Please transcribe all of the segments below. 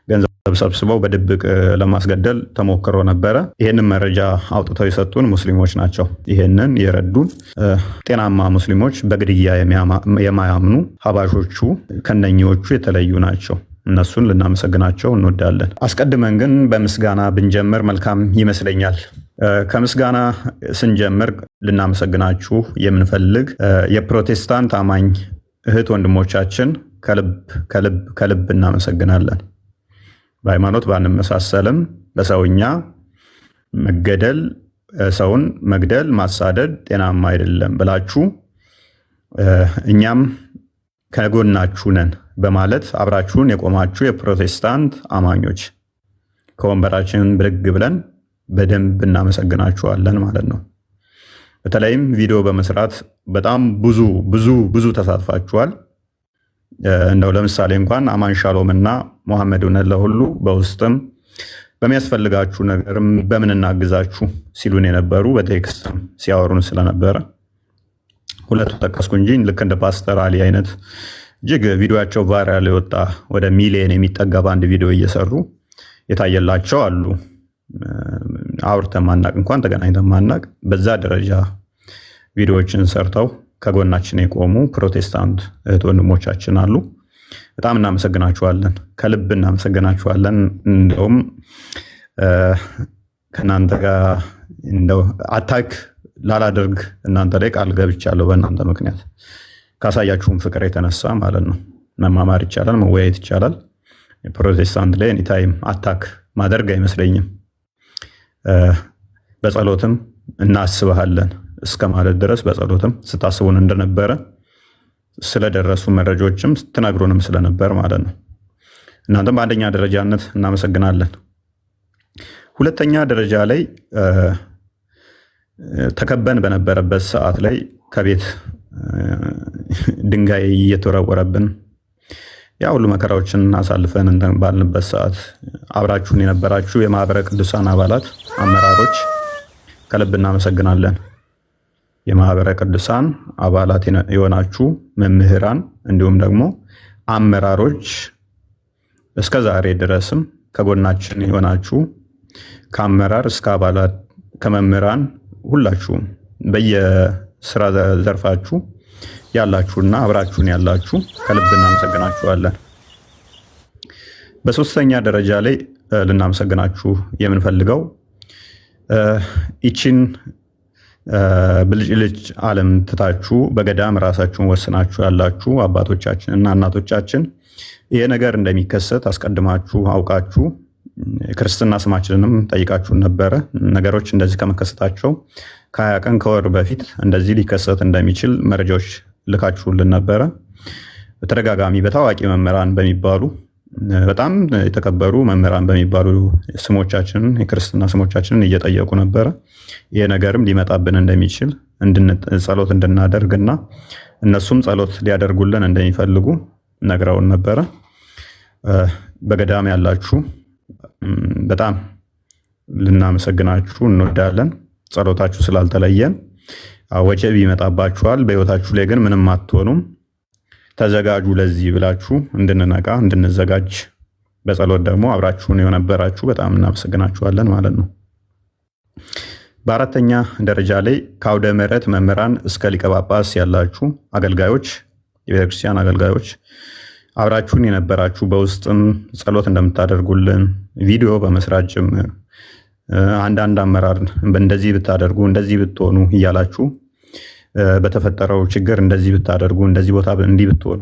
ገንዘብ ሰብስበው በድብቅ ለማስገደል ተሞክሮ ነበረ። ይህንን መረጃ አውጥተው የሰጡን ሙስሊሞች ናቸው። ይህንን የረዱን ጤናማ ሙስሊሞች፣ በግድያ የማያምኑ ሀባሾቹ ከነኚዎቹ የተለዩ ናቸው። እነሱን ልናመሰግናቸው እንወዳለን። አስቀድመን ግን በምስጋና ብንጀምር መልካም ይመስለኛል። ከምስጋና ስንጀምር ልናመሰግናችሁ የምንፈልግ የፕሮቴስታንት አማኝ እህት ወንድሞቻችን ከልብ እናመሰግናለን። በሃይማኖት ባንመሳሰልም በሰውኛ መገደል፣ ሰውን መግደል፣ ማሳደድ ጤናማ አይደለም ብላችሁ እኛም ከጎናችሁ ነን በማለት አብራችሁን የቆማችሁ የፕሮቴስታንት አማኞች ከወንበራችን ብድግ ብለን በደንብ እናመሰግናችኋለን ማለት ነው። በተለይም ቪዲዮ በመስራት በጣም ብዙ ተሳትፋችኋል። እንደው ለምሳሌ እንኳን አማን ሻሎም እና መሐመድ ለሁሉ በውስጥም በሚያስፈልጋችሁ ነገርም በምን እናግዛችሁ ሲሉን የነበሩ በቴክስትም ሲያወሩን ስለነበረ ሁለቱ ጠቀስኩ እንጂ ልክ እንደ ፓስተር አሊ አይነት እጅግ ቪዲዮቸው ቫይራል የወጣ ወደ ሚሊዮን የሚጠጋ በአንድ ቪዲዮ እየሰሩ የታየላቸው አሉ። አውርተን ማናቅ እንኳን ተገናኝተን ማናቅ በዛ ደረጃ ቪዲዮዎችን ሰርተው ከጎናችን የቆሙ ፕሮቴስታንት እህት ወንድሞቻችን አሉ። በጣም እናመሰግናችኋለን፣ ከልብ እናመሰግናችኋለን። እንደውም ከእናንተ ጋር እንደው አታክ ላላደርግ እናንተ ላይ ቃል ገብቻለሁ። በእናንተ ምክንያት ካሳያችሁም ፍቅር የተነሳ ማለት ነው። መማማር ይቻላል፣ መወያየት ይቻላል። ፕሮቴስታንት ላይ ኤኒታይም አታክ ማደርግ አይመስለኝም። በጸሎትም እናስብሃለን እስከ ማለት ድረስ በጸሎትም ስታስቡን እንደነበረ ስለደረሱ መረጃዎችም ስትነግሩንም ስለነበር ማለት ነው። እናንተም በአንደኛ ደረጃነት እናመሰግናለን። ሁለተኛ ደረጃ ላይ ተከበን በነበረበት ሰዓት ላይ ከቤት ድንጋይ እየተወረወረብን ያ ሁሉ መከራዎችን አሳልፈን ባልንበት ሰዓት አብራችሁን የነበራችሁ የማህበረ ቅዱሳን አባላት፣ አመራሮች ከልብ እናመሰግናለን። የማህበረ ቅዱሳን አባላት የሆናችሁ መምህራን፣ እንዲሁም ደግሞ አመራሮች እስከ ዛሬ ድረስም ከጎናችን የሆናችሁ ከአመራር እስከ አባላት ከመምህራን ሁላችሁም በየስራ ዘርፋችሁ ያላችሁና አብራችሁን ያላችሁ ከልብ እናመሰግናችኋለን። በሶስተኛ ደረጃ ላይ ልናመሰግናችሁ የምንፈልገው ይቺን ብልጭልጭ ዓለም ትታችሁ በገዳም ራሳችሁን ወስናችሁ ያላችሁ አባቶቻችን እና እናቶቻችን ይሄ ነገር እንደሚከሰት አስቀድማችሁ አውቃችሁ ክርስትና ስማችንንም ጠይቃችሁን ነበረ። ነገሮች እንደዚህ ከመከሰታቸው ከ20 ቀን ከወር በፊት እንደዚህ ሊከሰት እንደሚችል መረጃዎች ልካችሁልን ነበረ። በተደጋጋሚ በታዋቂ መምህራን በሚባሉ በጣም የተከበሩ መምህራን በሚባሉ ስሞቻችንን የክርስትና ስሞቻችንን እየጠየቁ ነበረ። ይሄ ነገርም ሊመጣብን እንደሚችል ጸሎት እንድናደርግና እነሱም ጸሎት ሊያደርጉልን እንደሚፈልጉ ነግረውን ነበረ። በገዳም ያላችሁ በጣም ልናመሰግናችሁ እንወዳለን። ጸሎታችሁ ስላልተለየን ወጀብ ይመጣባችኋል፣ በህይወታችሁ ላይ ግን ምንም አትሆኑም፣ ተዘጋጁ ለዚህ ብላችሁ እንድንነቃ እንድንዘጋጅ በጸሎት ደግሞ አብራችሁን የነበራችሁ በጣም እናመሰግናችኋለን ማለት ነው። በአራተኛ ደረጃ ላይ ከአውደ ምሕረት መምህራን እስከ ሊቀ ጳጳስ ያላችሁ አገልጋዮች፣ የቤተክርስቲያን አገልጋዮች አብራችሁን የነበራችሁ በውስጥም ጸሎት እንደምታደርጉልን ቪዲዮ በመስራት ጭምር አንዳንድ አመራር እንደዚህ ብታደርጉ እንደዚህ ብትሆኑ እያላችሁ በተፈጠረው ችግር እንደዚህ ብታደርጉ እንደዚህ ቦታ እንዲህ ብትሆኑ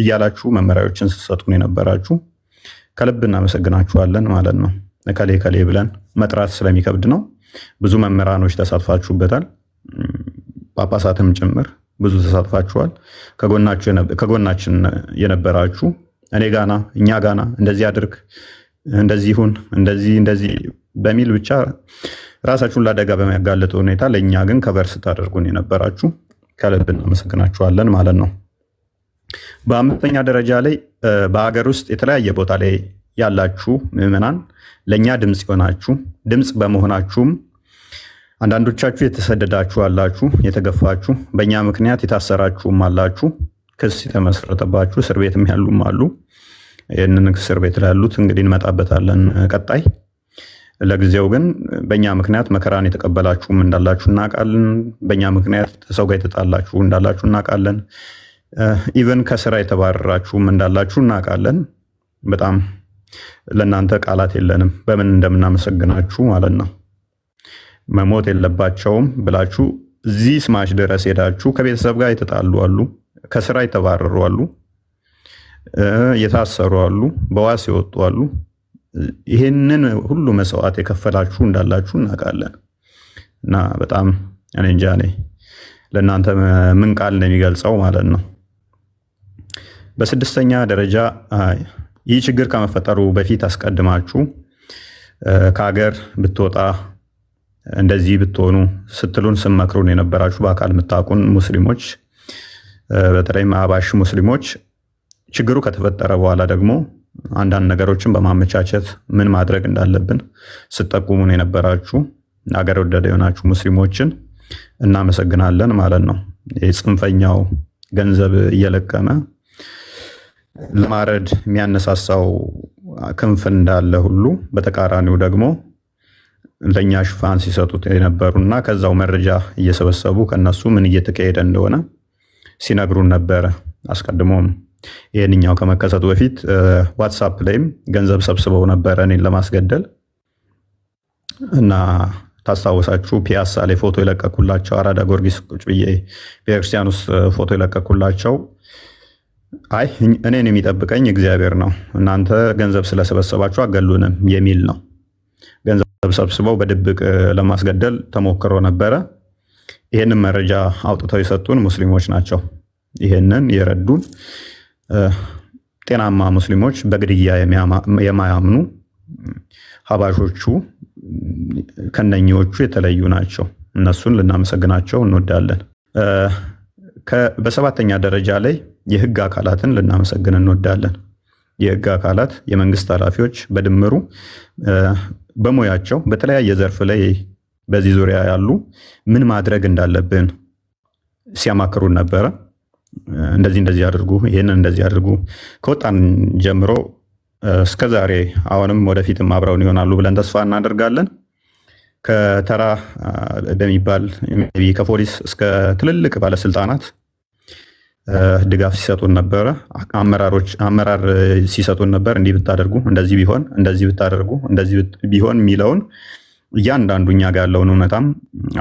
እያላችሁ መመሪያዎችን ስትሰጡን የነበራችሁ ከልብ እናመሰግናችኋለን ማለት ነው። ከሌ ብለን መጥራት ስለሚከብድ ነው። ብዙ መምህራኖች ተሳትፋችሁበታል፣ ጳጳሳትም ጭምር ብዙ ተሳትፋችኋል። ከጎናችን የነበራችሁ እኔ ጋና እኛ ጋና እንደዚህ አድርግ እንደዚህ ይሁን እንደዚህ በሚል ብቻ ራሳችሁን ለአደጋ በሚያጋልጥ ሁኔታ ለእኛ ግን ከበር ስታደርጉን የነበራችሁ ከልብ እናመሰግናችኋለን ማለት ነው። በአምስተኛ ደረጃ ላይ በሀገር ውስጥ የተለያየ ቦታ ላይ ያላችሁ ምዕመናን ለእኛ ድምፅ የሆናችሁ ድምፅ በመሆናችሁም አንዳንዶቻችሁ የተሰደዳችሁ አላችሁ፣ የተገፋችሁ በእኛ ምክንያት የታሰራችሁም አላችሁ፣ ክስ የተመሰረተባችሁ እስር ቤትም ያሉም አሉ። ይህንን እስር ቤት ላሉት እንግዲህ እንመጣበታለን ቀጣይ። ለጊዜው ግን በእኛ ምክንያት መከራን የተቀበላችሁም እንዳላችሁ እናውቃለን። በእኛ ምክንያት ሰው ጋር የተጣላችሁ እንዳላችሁ እናውቃለን። ኢቨን ከስራ የተባረራችሁም እንዳላችሁ እናውቃለን። በጣም ለእናንተ ቃላት የለንም በምን እንደምናመሰግናችሁ ማለት ነው። መሞት የለባቸውም ብላችሁ እዚህ ስማሽ ድረስ ሄዳችሁ ከቤተሰብ ጋር የተጣሉ አሉ፣ ከስራ የተባረሩ አሉ፣ የታሰሩ አሉ፣ በዋስ የወጡ አሉ። ይህንን ሁሉ መስዋዕት የከፈላችሁ እንዳላችሁ እናውቃለን። እና በጣም እኔ እንጃ ለእናንተ ምን ቃል ነው የሚገልጸው ማለት ነው። በስድስተኛ ደረጃ ይህ ችግር ከመፈጠሩ በፊት አስቀድማችሁ ከሀገር ብትወጣ እንደዚህ ብትሆኑ ስትሉን ስመክሩን የነበራችሁ በአካል የምታውቁን ሙስሊሞች፣ በተለይም አባሽ ሙስሊሞች ችግሩ ከተፈጠረ በኋላ ደግሞ አንዳንድ ነገሮችን በማመቻቸት ምን ማድረግ እንዳለብን ስጠቁሙን የነበራችሁ አገር ወዳድ የሆናችሁ ሙስሊሞችን እናመሰግናለን ማለት ነው። የጽንፈኛው ገንዘብ እየለቀመ ለማረድ የሚያነሳሳው ክንፍ እንዳለ ሁሉ በተቃራኒው ደግሞ ለእኛ ሽፋን ሲሰጡት የነበሩና ከዛው መረጃ እየሰበሰቡ ከነሱ ምን እየተካሄደ እንደሆነ ሲነግሩን ነበረ። አስቀድሞም ይህንኛው ከመከሰቱ በፊት ዋትሳፕ ላይም ገንዘብ ሰብስበው ነበረ እኔን ለማስገደል እና ታስታውሳችሁ ፒያሳ ላይ ፎቶ የለቀኩላቸው አራዳ ጊዮርጊስ ቁጭ ብዬ ቤተክርስቲያን ውስጥ ፎቶ የለቀኩላቸው አይ እኔን የሚጠብቀኝ እግዚአብሔር ነው፣ እናንተ ገንዘብ ስለሰበሰባችሁ አገሉንም የሚል ነው። ገንዘብ ሰብስበው በድብቅ ለማስገደል ተሞክሮ ነበረ። ይህንን መረጃ አውጥተው የሰጡን ሙስሊሞች ናቸው። ይህንን የረዱን ጤናማ ሙስሊሞች፣ በግድያ የማያምኑ ሀባሾቹ ከነኚዎቹ የተለዩ ናቸው። እነሱን ልናመሰግናቸው እንወዳለን። በሰባተኛ ደረጃ ላይ የህግ አካላትን ልናመሰግን እንወዳለን። የህግ አካላት፣ የመንግስት ኃላፊዎች በድምሩ በሙያቸው በተለያየ ዘርፍ ላይ በዚህ ዙሪያ ያሉ ምን ማድረግ እንዳለብን ሲያማክሩን ነበረ። እንደዚህ አድርጉ፣ ይህንን እንደዚህ አድርጉ። ከወጣን ጀምሮ እስከዛሬ አሁንም ወደፊትም አብረውን ይሆናሉ ብለን ተስፋ እናደርጋለን። ከተራ በሚባል ከፖሊስ እስከ ትልልቅ ባለስልጣናት ድጋፍ ሲሰጡን ነበረ። አመራር ሲሰጡን ነበር። እንዲህ ብታደርጉ፣ እንደዚህ ቢሆን፣ እንደዚህ ብታደርጉ፣ እንደዚህ ቢሆን የሚለውን እያንዳንዱ እኛ ጋር ያለውን እውነታም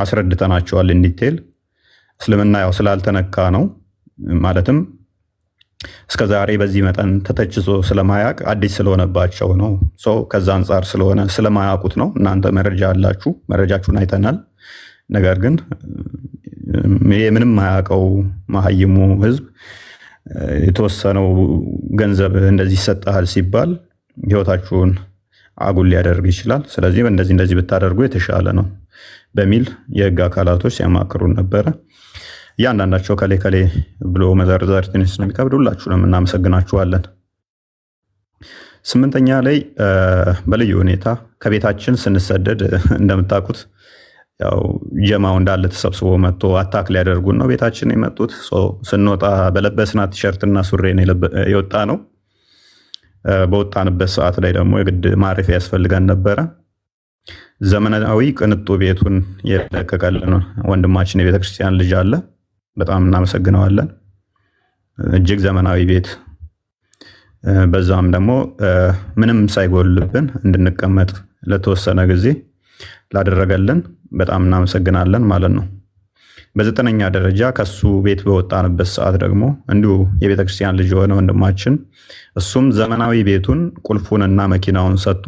አስረድተናቸዋል። እንዲቴል እስልምና ያው ስላልተነካ ነው ማለትም እስከዛሬ በዚህ መጠን ተተችቶ ስለማያውቅ አዲስ ስለሆነባቸው ነው። ከዛ አንጻር ስለሆነ ስለማያውቁት ነው። እናንተ መረጃ አላችሁ፣ መረጃችሁን አይተናል። ነገር ግን ምንም ማያውቀው መሀይሙ ህዝብ የተወሰነው ገንዘብ እንደዚህ ይሰጣል ሲባል ህይወታችሁን አጉል ሊያደርግ ይችላል። ስለዚህ እንደዚህ ብታደርጉ የተሻለ ነው በሚል የህግ አካላቶች ሲያማክሩን ነበረ። እያንዳንዳቸው ከሌ ብሎ መዘርዘር ትንሽ ስለሚከብድ ሁላችሁንም እናመሰግናችኋለን። ስምንተኛ ላይ በልዩ ሁኔታ ከቤታችን ስንሰደድ እንደምታውቁት ያው ጀማው እንዳለ ተሰብስቦ መጥቶ አታክ ሊያደርጉን ነው ቤታችን የመጡት። ስንወጣ በለበስናት ቲሸርትና ሱሪ የወጣ ነው። በወጣንበት ሰዓት ላይ ደግሞ የግድ ማረፊያ ያስፈልገን ነበረ። ዘመናዊ ቅንጡ ቤቱን የለቀቀልን ወንድማችን የቤተክርስቲያን ልጅ አለ። በጣም እናመሰግነዋለን። እጅግ ዘመናዊ ቤት፣ በዛም ደግሞ ምንም ሳይጎልብን እንድንቀመጥ ለተወሰነ ጊዜ ላደረገልን በጣም እናመሰግናለን ማለት ነው። በዘጠነኛ ደረጃ ከሱ ቤት በወጣንበት ሰዓት ደግሞ እንዲሁ የቤተክርስቲያን ልጅ የሆነ ወንድማችን እሱም ዘመናዊ ቤቱን ቁልፉንና መኪናውን ሰጥቶ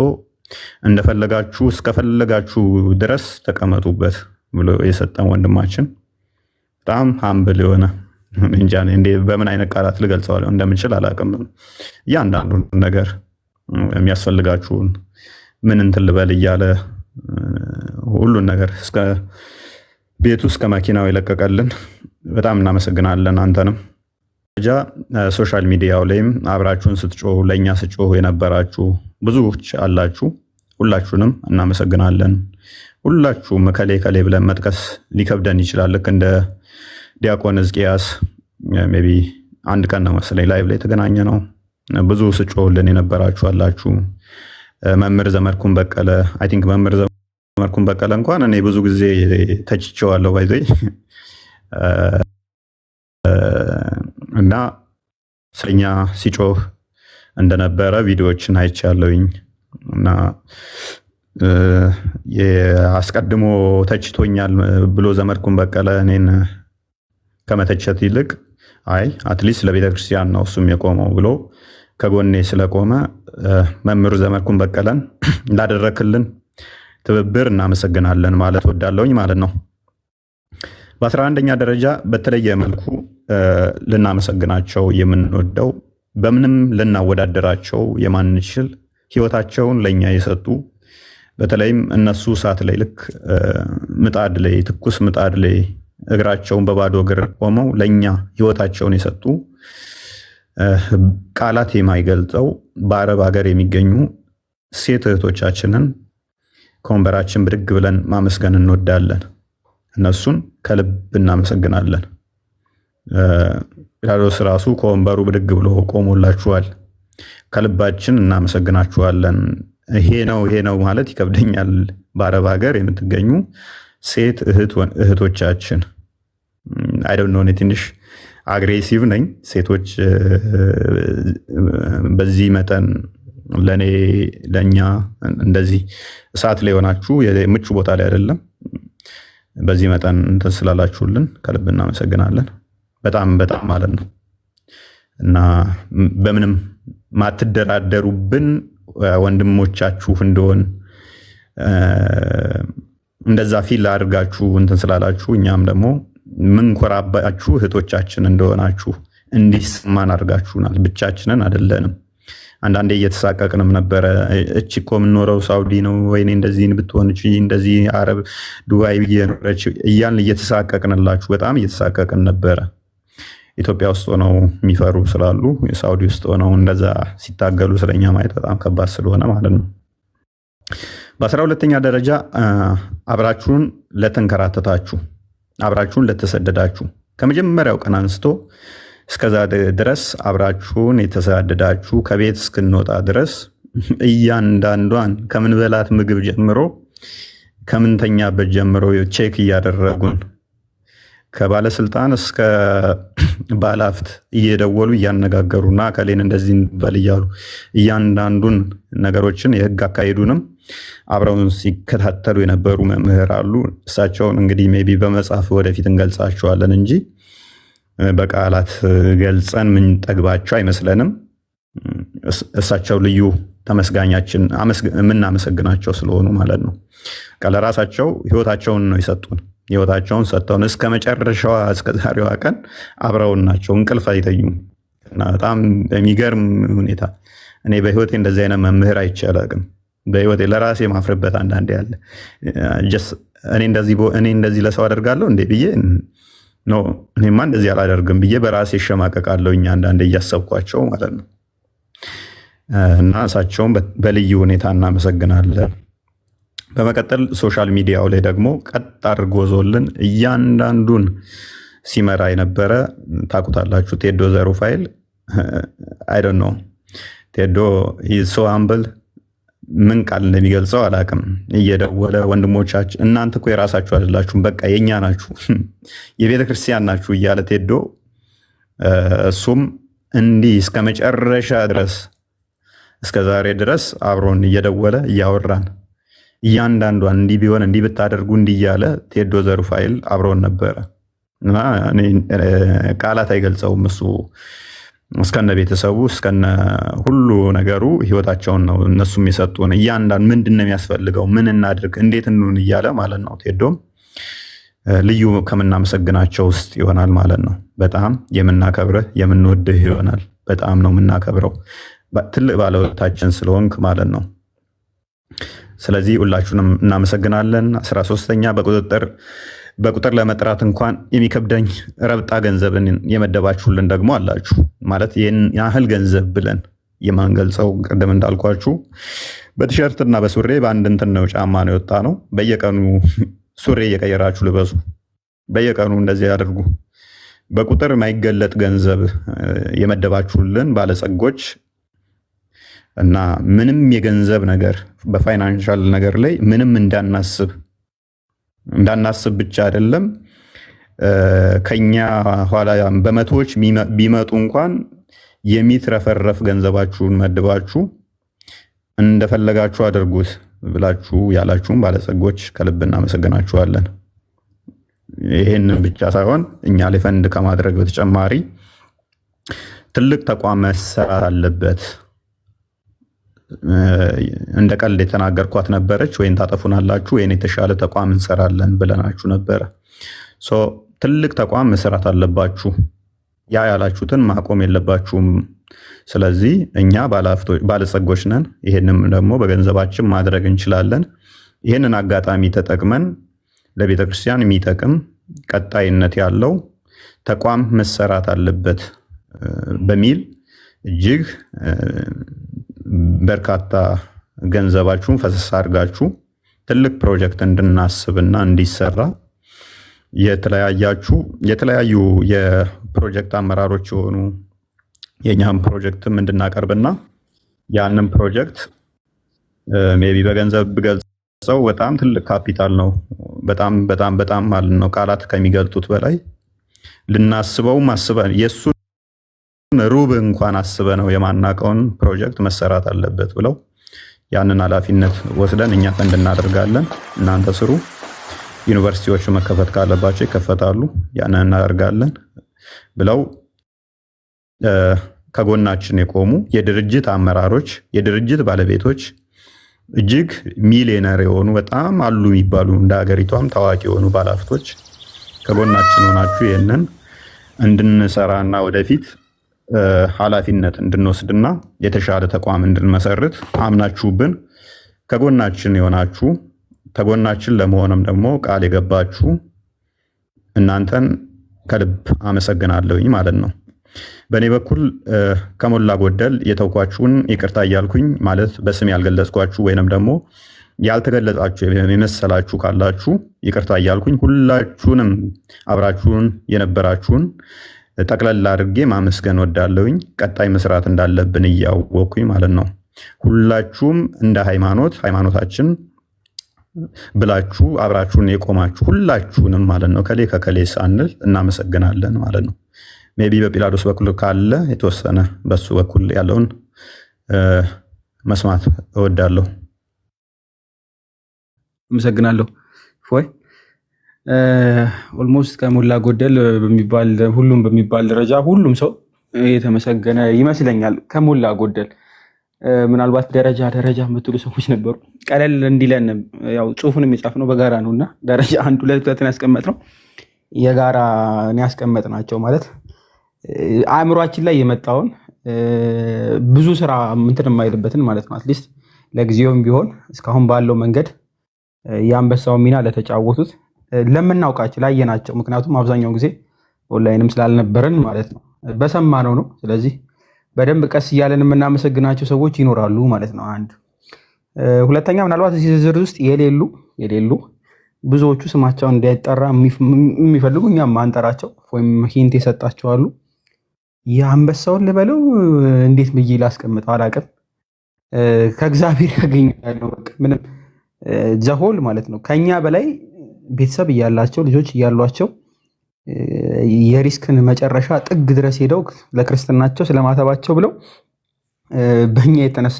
እንደፈለጋችሁ እስከፈለጋችሁ ድረስ ተቀመጡበት ብሎ የሰጠን ወንድማችን በጣም ሀምብል የሆነ እንጃ በምን አይነት ቃላት ልገልጸው እንደምችል አላውቅም። እያንዳንዱ ነገር የሚያስፈልጋችሁን ምን እንትን ልበል እያለ ሁሉን ነገር እስከ ቤቱ እስከ መኪናው የለቀቀልን በጣም እናመሰግናለን። አንተንም ሶሻል ሚዲያው ላይም አብራችሁን ስትጮሁ ለእኛ ስትጮሁ የነበራችሁ ብዙዎች አላችሁ። ሁላችሁንም እናመሰግናለን። ሁላችሁም ከሌ ብለን መጥቀስ ሊከብደን ይችላል። ልክ እንደ ዲያቆን ሕዝቅያስ ሜይ ቢ አንድ ቀን ነው መሰለኝ ላይቭ ላይ የተገናኘ ነው። ብዙ ስጮህልን የነበራችሁ አላችሁ። መምህር ዘመድኩን በቀለ አይ ቲንክ መምህር ዘመድኩን በቀለ እንኳን እኔ ብዙ ጊዜ ተችቼዋለሁ ባይዘ እና ስለኛ ሲጮህ እንደነበረ ቪዲዮዎችን አይቻለሁኝ እና አስቀድሞ ተችቶኛል ብሎ ዘመድኩን በቀለ እኔን ከመተቸት ይልቅ አይ አትሊስት ለቤተክርስቲያን ነው እሱም የቆመው ብሎ ከጎኔ ስለቆመ መምህር ዘመድኩን በቀለን ላደረክልን ትብብር እናመሰግናለን ማለት ወዳለሁኝ ማለት ነው። በ11ኛ ደረጃ በተለየ መልኩ ልናመሰግናቸው የምንወደው በምንም ልናወዳደራቸው የማንችል ህይወታቸውን ለኛ የሰጡ በተለይም እነሱ እሳት ላይ ልክ ምጣድ ላይ ትኩስ ምጣድ ላይ እግራቸውን በባዶ እግር ቆመው ለኛ ህይወታቸውን የሰጡ ቃላት የማይገልጸው በአረብ ሀገር የሚገኙ ሴት እህቶቻችንን ከወንበራችን ብድግ ብለን ማመስገን እንወዳለን። እነሱን ከልብ እናመሰግናለን። ፒላጦስ ራሱ ከወንበሩ ብድግ ብሎ ቆሞላችኋል። ከልባችን እናመሰግናችኋለን። ይሄ ነው ማለት ይከብደኛል። በአረብ ሀገር የምትገኙ ሴት እህቶቻችን አይ ዶንት ኖ ትንሽ አግሬሲቭ ነኝ። ሴቶች በዚህ መጠን ለእኛ እንደዚህ እሳት ላይ ሆናችሁ ምቹ ቦታ ላይ አይደለም በዚህ መጠን እንትን ስላላችሁልን ከልብ እናመሰግናለን። በጣም በጣም ማለት ነው እና በምንም ማትደራደሩብን ወንድሞቻችሁ እንደሆን እንደዛ ፊል አድርጋችሁ እንትን ስላላችሁ እኛም ደግሞ ምንኮራባችሁ እህቶቻችን እንደሆናችሁ እንዲሰማን አድርጋችሁናል። ብቻችንን አይደለንም። አንዳንዴ እየተሳቀቅንም ነበረ። እቺ እኮ የምንኖረው ሳውዲ ነው ወይኔ እንደዚህ ብትሆን እቺ እንደዚህ አረብ ዱባይ እየኖረች እያልን እየተሳቀቅንላችሁ በጣም እየተሳቀቅን ነበረ። ኢትዮጵያ ውስጥ ሆነው የሚፈሩ ስላሉ ሳውዲ ውስጥ ሆነው እንደዛ ሲታገሉ ስለኛ ማየት በጣም ከባድ ስለሆነ ማለት ነው። በ12ኛ ደረጃ አብራችሁን ለተንከራተታችሁ፣ አብራችሁን ለተሰደዳችሁ ከመጀመሪያው ቀን አንስቶ እስከዛ ድረስ አብራችሁን የተሰደዳችሁ ከቤት እስክንወጣ ድረስ እያንዳንዷን ከምንበላት ምግብ ጀምሮ ከምንተኛበት ጀምሮ ቼክ እያደረጉን ከባለስልጣን እስከ ባለሀብት እየደወሉ እያነጋገሩና ከሌን እንደዚህ እንበል እያሉ እያንዳንዱን ነገሮችን የህግ አካሄዱንም አብረውን ሲከታተሉ የነበሩ መምህር አሉ። እሳቸውን እንግዲህ ሜይ ቢ በመጽሐፍ ወደፊት እንገልጻቸዋለን እንጂ በቃላት ገልጸን ምንጠግባቸው አይመስለንም። እሳቸው ልዩ ተመስጋኛችን የምናመሰግናቸው ስለሆኑ ማለት ነው። ለራሳቸው ህይወታቸውን ነው የሰጡን። ህይወታቸውን ሰጥተውን እስከ መጨረሻዋ እስከ ዛሬዋ ቀን አብረውን ናቸው። እንቅልፍ አይተኙም እና በጣም በሚገርም ሁኔታ እኔ በህይወቴ እንደዚህ አይነት መምህር አይቼ አላውቅም። በህይወቴ ለራሴ ማፍርበት አንዳንዴ ያለ እኔ እንደዚህ ለሰው አደርጋለሁ እንዴ ብዬ ነው እኔማ እንደዚህ አላደርግም ብዬ በራሴ እሸማቀቃለሁ። እኛ አንዳንዴ እያሰብኳቸው ማለት ነው። እና እሳቸውን በልዩ ሁኔታ እናመሰግናለን። በመቀጠል ሶሻል ሚዲያው ላይ ደግሞ ቀጥ አድርጎ ዞልን እያንዳንዱን ሲመራ የነበረ ታውቁታላችሁ፣ ቴዶ ዘሩፋኤል አይ ዶንት ኖ ቴዶ ኢዝ ሶ ሃምብል ምን ቃል እንደሚገልጸው አላውቅም። እየደወለ ወንድሞቻችን እናንተ እኮ የራሳችሁ አይደላችሁም፣ በቃ የኛ ናችሁ፣ የቤተ ክርስቲያን ናችሁ እያለ ቴዶ እሱም እንዲህ እስከ መጨረሻ ድረስ እስከ ዛሬ ድረስ አብሮን እየደወለ እያወራን እያንዳንዷን እንዲህ ቢሆን እንዲህ ብታደርጉ እንዲህ እያለ ቴዶ ዘሩፋኤል አብሮን ነበረ እና ቃላት አይገልጸውም። እሱ እስከነ ቤተሰቡ እስከነ ሁሉ ነገሩ ህይወታቸውን ነው እነሱም የሰጡን። እያንዳንዱ ምንድን ነው የሚያስፈልገው፣ ምን እናድርግ፣ እንዴት እንሁን እያለ ማለት ነው። ቴዶም ልዩ ከምናመሰግናቸው ውስጥ ይሆናል ማለት ነው። በጣም የምናከብርህ የምንወድህ ይሆናል። በጣም ነው የምናከብረው፣ ትልቅ ባለውለታችን ስለሆንክ ማለት ነው። ስለዚህ ሁላችሁንም እናመሰግናለን። 13ኛ በቁጥር ለመጥራት እንኳን የሚከብደኝ ረብጣ ገንዘብን የመደባችሁልን ደግሞ አላችሁ። ማለት ይህን ያህል ገንዘብ ብለን የማንገልጸው ቅድም እንዳልኳችሁ በቲሸርትና በሱሬ በአንድ እንትን ነው ጫማ ነው የወጣ ነው። በየቀኑ ሱሬ እየቀየራችሁ ልበሱ። በየቀኑ እንደዚህ ያደርጉ። በቁጥር የማይገለጥ ገንዘብ የመደባችሁልን ባለጸጎች እና ምንም የገንዘብ ነገር በፋይናንሻል ነገር ላይ ምንም እንዳናስብ ብቻ አይደለም ከኛ ኋላ በመቶዎች ቢመጡ እንኳን የሚትረፈረፍ ገንዘባችሁን መድባችሁ እንደፈለጋችሁ አድርጉት ብላችሁ ያላችሁም ባለጸጎች ከልብ እናመሰግናችኋለን። ይህንን ብቻ ሳይሆን እኛ ላይ ፈንድ ከማድረግ በተጨማሪ ትልቅ ተቋም መሰራት አለበት። እንደ ቀልድ የተናገርኳት ነበረች፣ ወይን ታጠፉናላችሁ ወይን የተሻለ ተቋም እንሰራለን ብለናችሁ ነበረ። ትልቅ ተቋም መሰራት አለባችሁ። ያ ያላችሁትን ማቆም የለባችሁም። ስለዚህ እኛ ባለጸጎች ነን። ይህንም ደግሞ በገንዘባችን ማድረግ እንችላለን። ይህንን አጋጣሚ ተጠቅመን ለቤተክርስቲያን የሚጠቅም ቀጣይነት ያለው ተቋም መሰራት አለበት በሚል እጅግ በርካታ ገንዘባችሁን ፈሰስ አድርጋችሁ ትልቅ ፕሮጀክት እንድናስብና እንዲሰራ የተለያዩ የፕሮጀክት አመራሮች የሆኑ የኛም ፕሮጀክትም እንድናቀርብና ያንን ፕሮጀክት ሜቢ በገንዘብ ብገልጸው በጣም ትልቅ ካፒታል ነው። በጣም በጣም በጣም ማለት ነው ቃላት ከሚገልጡት በላይ ልናስበውም አስበን የሱን ሩብ እንኳን አስበ ነው የማናቀውን ፕሮጀክት መሰራት አለበት ብለው ያንን ኃላፊነት ወስደን እኛ ፈንድ እናደርጋለን፣ እናንተ ስሩ። ዩኒቨርሲቲዎች መከፈት ካለባቸው ይከፈታሉ፣ ያንን እናደርጋለን ብለው ከጎናችን የቆሙ የድርጅት አመራሮች፣ የድርጅት ባለቤቶች እጅግ ሚሊዮነር የሆኑ በጣም አሉ የሚባሉ እንደ ሀገሪቷም ታዋቂ የሆኑ ባለሀብቶች ከጎናችን ሆናችሁ ይህንን እንድንሰራና ወደፊት ኃላፊነት እንድንወስድና የተሻለ ተቋም እንድንመሰርት አምናችሁብን ከጎናችን የሆናችሁ ከጎናችን ለመሆንም ደግሞ ቃል የገባችሁ እናንተን ከልብ አመሰግናለሁኝ ማለት ነው። በእኔ በኩል ከሞላ ጎደል የተውኳችሁን ይቅርታ እያልኩኝ ማለት በስም ያልገለጽኳችሁ ወይንም ደግሞ ያልተገለጻችሁ የመሰላችሁ ካላችሁ ይቅርታ እያልኩኝ ሁላችሁንም አብራችሁን የነበራችሁን ጠቅለል አድርጌ ማመስገን ወዳለሁኝ። ቀጣይ መስራት እንዳለብን እያወቅኩኝ ማለት ነው። ሁላችሁም እንደ ሃይማኖታችን ብላችሁ አብራችሁን የቆማችሁ ሁላችሁንም ማለት ነው ከሌ ከከሌ ሳንል እናመሰግናለን ማለት ነው። ሜቢ በጲላዶስ በኩል ካለ የተወሰነ በሱ በኩል ያለውን መስማት እወዳለሁ። አመሰግናለሁ። ፎይ ኦልሞስት ከሞላ ጎደል ሁሉም በሚባል ደረጃ ሁሉም ሰው የተመሰገነ ይመስለኛል። ከሞላ ጎደል ምናልባት ደረጃ የምትሉ ሰዎች ነበሩ። ቀለል እንዲለን ያው ጽሁፉንም የጻፍነው በጋራ ነውና ደረጃ 1 2 3 ያስቀመጥነው የጋራ ያስቀመጥናቸው ማለት አእምሯችን ላይ የመጣውን ብዙ ስራ እንትን የማይልበትን ማለት ነው። አትሊስት ለጊዜውም ቢሆን እስካሁን ባለው መንገድ የአንበሳው ሚና ለተጫወቱት ለምናውቃቸው ላየናቸው፣ ምክንያቱም አብዛኛውን ጊዜ ኦንላይንም ስላልነበረን ማለት ነው በሰማነው ነው። ስለዚህ በደንብ ቀስ እያለን የምናመሰግናቸው ሰዎች ይኖራሉ ማለት ነው። አንድ ሁለተኛ፣ ምናልባት እዚህ ዝርዝር ውስጥ የሌሉ ብዙዎቹ ስማቸውን እንዳይጠራ የሚፈልጉ እኛም ማንጠራቸው ወይም ሂንት የሰጣቸው አሉ። የአንበሳውን ልበለው እንዴት ብዬ ላስቀምጠው አላውቅም። ከእግዚአብሔር ያገኛለው ምንም ዘሆል ማለት ነው። ከኛ በላይ ቤተሰብ እያላቸው ልጆች እያሏቸው የሪስክን መጨረሻ ጥግ ድረስ ሄደው ለክርስትናቸው ስለማተባቸው ብለው በእኛ የተነሳ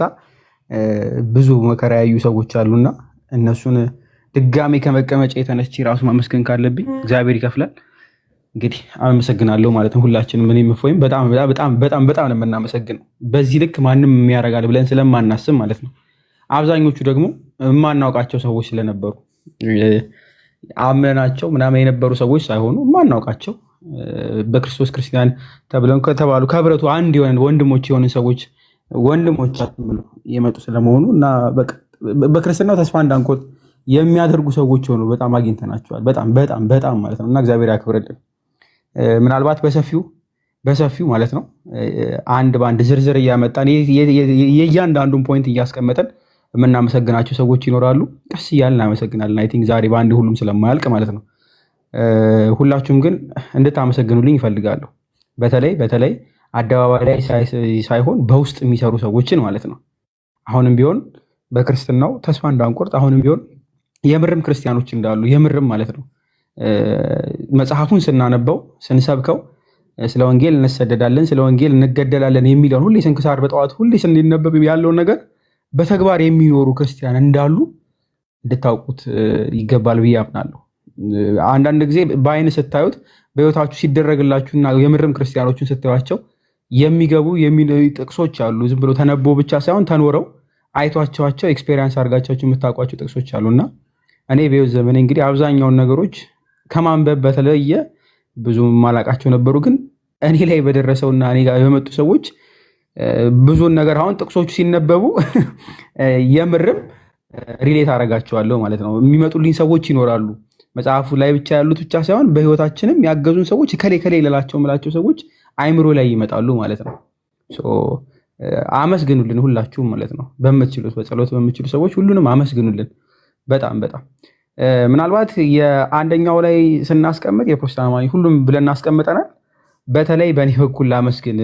ብዙ መከራ ያዩ ሰዎች አሉና እነሱን ድጋሜ ከመቀመጫ የተነስቼ ራሱ ማመስገን ካለብኝ እግዚአብሔር ይከፍላል። እንግዲህ አመሰግናለሁ ማለት ነው። ሁላችንም እኔም እፎይም በጣም በጣም በጣም በጣም ነው የምናመሰግነው። በዚህ ልክ ማንም የሚያደርጋል ብለን ስለማናስብ ማለት ነው። አብዛኞቹ ደግሞ የማናውቃቸው ሰዎች ስለነበሩ አምነናቸው ምናምን የነበሩ ሰዎች ሳይሆኑ የማናውቃቸው በክርስቶስ ክርስቲያን ተብለን ከተባሉ ከህብረቱ አንድ የሆነ ወንድሞች የሆኑ ሰዎች ወንድሞቻችን ብለው የመጡ ስለመሆኑ እና በክርስትናው ተስፋ እንዳንቆርጥ የሚያደርጉ ሰዎች ሆኑ በጣም አግኝተናቸዋል። በጣም በጣም በጣም ማለት ነው እና እግዚአብሔር ያክብርልን። ምናልባት በሰፊው ማለት ነው አንድ በአንድ ዝርዝር እያመጣን የእያንዳንዱን ፖይንት እያስቀመጠን የምናመሰግናቸው ሰዎች ይኖራሉ። ቀስ እያልን እናመሰግናለን። አይ ቲንክ ዛሬ በአንድ ሁሉም ስለማያልቅ ማለት ነው። ሁላችሁም ግን እንድታመሰግኑልኝ ይፈልጋለሁ። በተለይ አደባባይ ላይ ሳይሆን በውስጥ የሚሰሩ ሰዎችን ማለት ነው። አሁንም ቢሆን በክርስትናው ተስፋ እንዳንቆርጥ፣ አሁንም ቢሆን የምርም ክርስቲያኖች እንዳሉ የምርም ማለት ነው መጽሐፉን ስናነበው ስንሰብከው ስለ ወንጌል እንሰደዳለን፣ ስለ ወንጌል እንገደላለን የሚለውን ሁሌ ስንክሳር በጠዋት ሁሌ ስንነበብ ያለውን ነገር በተግባር የሚኖሩ ክርስቲያን እንዳሉ እንድታውቁት ይገባል ብዬ አምናለሁ። አንዳንድ ጊዜ በአይን ስታዩት በህይወታችሁ ሲደረግላችሁና የምርም ክርስቲያኖችን ስታዩቸው የሚገቡ ጥቅሶች አሉ። ዝም ብሎ ተነቦ ብቻ ሳይሆን ተኖረው አይቷቸዋቸው ኤክስፔሪንስ አድርጋቸው የምታውቋቸው ጥቅሶች አሉና እኔ በህይወት ዘመኔ እንግዲህ አብዛኛውን ነገሮች ከማንበብ በተለየ ብዙ ማላቃቸው ነበሩ። ግን እኔ ላይ በደረሰውና እኔ ጋር የመጡ ሰዎች ብዙን ነገር አሁን ጥቅሶቹ ሲነበቡ የምርም ሪሌት አደርጋቸዋለሁ ማለት ነው። የሚመጡልኝ ሰዎች ይኖራሉ። መጽሐፉ ላይ ብቻ ያሉት ብቻ ሳይሆን በህይወታችንም ያገዙን ሰዎች ከሌ ሌላቸው ምላቸው ሰዎች አይምሮ ላይ ይመጣሉ ማለት ነው። አመስግኑልን ሁላችሁም ማለት ነው። በምትችሉት በጸሎት በምትችሉ ሰዎች ሁሉንም አመስግኑልን። በጣም በጣም ምናልባት የአንደኛው ላይ ስናስቀምጥ የፕሮቴስታንት አማኝ ሁሉም ብለን እናስቀምጠናል። በተለይ በእኔ በኩል ላመስግን።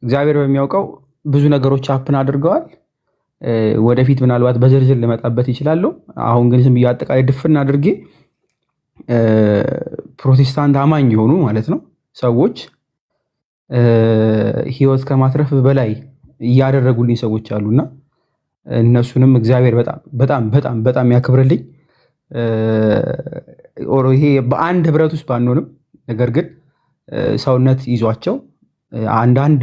እግዚአብሔር በሚያውቀው ብዙ ነገሮች አፕን አድርገዋል። ወደፊት ምናልባት በዝርዝር ልመጣበት ይችላለሁ። አሁን ግን ዝም ብዬ አጠቃላይ ድፍን አድርጌ ፕሮቴስታንት አማኝ የሆኑ ማለት ነው ሰዎች ህይወት ከማትረፍ በላይ እያደረጉልኝ ሰዎች አሉና እነሱንም እግዚአብሔር በጣም በጣም በጣም ያክብርልኝ። ይሄ በአንድ ህብረት ውስጥ ባንሆንም ነገር ግን ሰውነት ይዟቸው አንዳንድ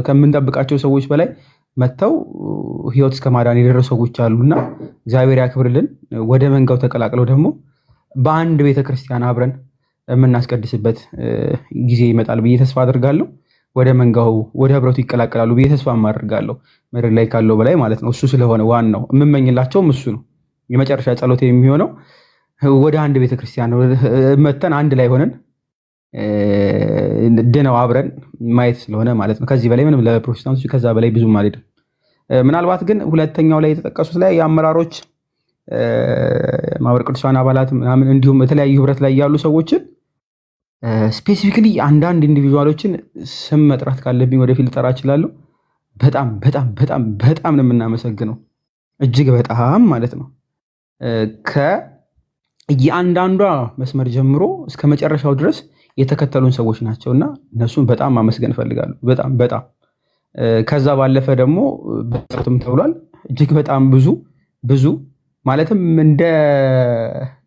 ከምንጠብቃቸው ሰዎች በላይ መጥተው ህይወት እስከ ማዳን የደረሱ ሰዎች አሉና እግዚአብሔር ያክብርልን። ወደ መንጋው ተቀላቅለው ደግሞ በአንድ ቤተክርስቲያን አብረን የምናስቀድስበት ጊዜ ይመጣል ብዬ ተስፋ አድርጋለሁ። ወደ መንጋው ወደ ህብረቱ ይቀላቀላሉ ብዬ ተስፋ አድርጋለሁ። ምድር ላይ ካለው በላይ ማለት ነው። እሱ ስለሆነ ዋናው የምመኝላቸውም እሱ ነው። የመጨረሻ ጸሎት የሚሆነው ወደ አንድ ቤተክርስቲያን መተን አንድ ላይ ሆነን ድነው አብረን ማየት ስለሆነ ማለት ነው። ከዚህ በላይ ምንም ለፕሮቴስታንቶች ከዛ በላይ ብዙም አልሄድም። ምናልባት ግን ሁለተኛው ላይ የተጠቀሱት ላይ የአመራሮች ማህበረ ቅዱሳን አባላት ምናምን እንዲሁም የተለያዩ ህብረት ላይ ያሉ ሰዎችን ስፔሲፊክሊ አንዳንድ ኢንዲቪጁዋሎችን ስም መጥራት ካለብኝ ወደፊት ልጠራ እችላለሁ። በጣም በጣም በጣም በጣም ነው የምናመሰግነው። እጅግ በጣም ማለት ነው። ከየአንዳንዷ መስመር ጀምሮ እስከ መጨረሻው ድረስ የተከተሉን ሰዎች ናቸውና እነሱን በጣም ማመስገን እፈልጋለሁ። በጣም በጣም ከዛ ባለፈ ደግሞ በጥረትም ተብሏል። እጅግ በጣም ብዙ ማለትም እንደ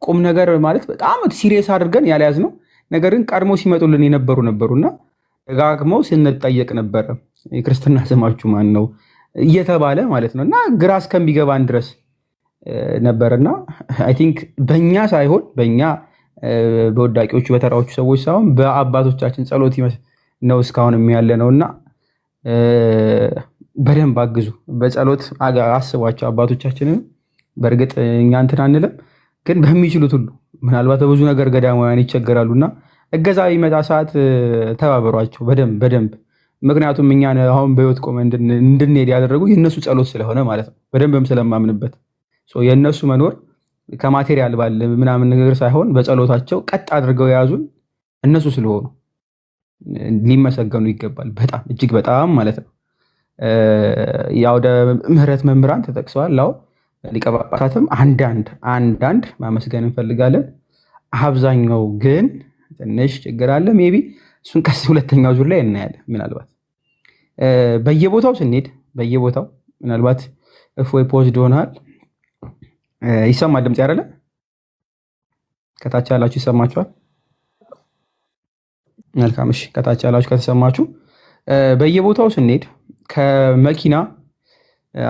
ቁም ነገር ማለት በጣም ሲሪየስ አድርገን ያልያዝነው ነገር ግን ቀድሞ ሲመጡልን ነበሩና ደጋግመው ስንጠየቅ ነበረ የክርስትና ስማችሁ ማን ነው እየተባለ ማለት ነው እና ግራ እስከሚገባን ድረስ ነበርና አይ ቲንክ በእኛ ሳይሆን በእኛ በወዳቂዎቹ በተራዎቹ ሰዎች ሳይሆን በአባቶቻችን ጸሎት ነው እስካሁን ያለ ነውና በደንብ አግዙ። በጸሎት አስቧቸው አባቶቻችንን። በእርግጥ እኛ እንትን አንልም፣ ግን በሚችሉት ሁሉ ምናልባት በብዙ ነገር ገዳማውያን ይቸገራሉና እገዛ ይመጣ ሰዓት ተባበሯቸው በደንብ። ምክንያቱም እኛ አሁን በህይወት ቆመ እንድንሄድ ያደረጉ የእነሱ ጸሎት ስለሆነ ማለት ነው። በደንብም ስለማምንበት የእነሱ መኖር ከማቴሪያል ባለ ምናምን ነገር ሳይሆን በጸሎታቸው ቀጥ አድርገው የያዙን እነሱ ስለሆኑ ሊመሰገኑ ይገባል። በጣም እጅግ በጣም ማለት ነው። የአውደ ምህረት መምህራን ተጠቅሰዋል። አዎ ሊቀ ጳጳሳትም አንዳንድ ማመስገን እንፈልጋለን። አብዛኛው ግን ትንሽ ችግር አለ። ሜይ ቢ እሱን ቀስ ሁለተኛው ዙር ላይ እናያለን። ምናልባት በየቦታው ስንሄድ ምናልባት እፎይ ፖዝድ ሆናል። ይሰማል ድምጽ አይደለ? ከታች ያላችሁ ይሰማችኋል? መልካም እሺ። ከታች ያላችሁ ከተሰማችሁ በየቦታው ስንሄድ ከመኪና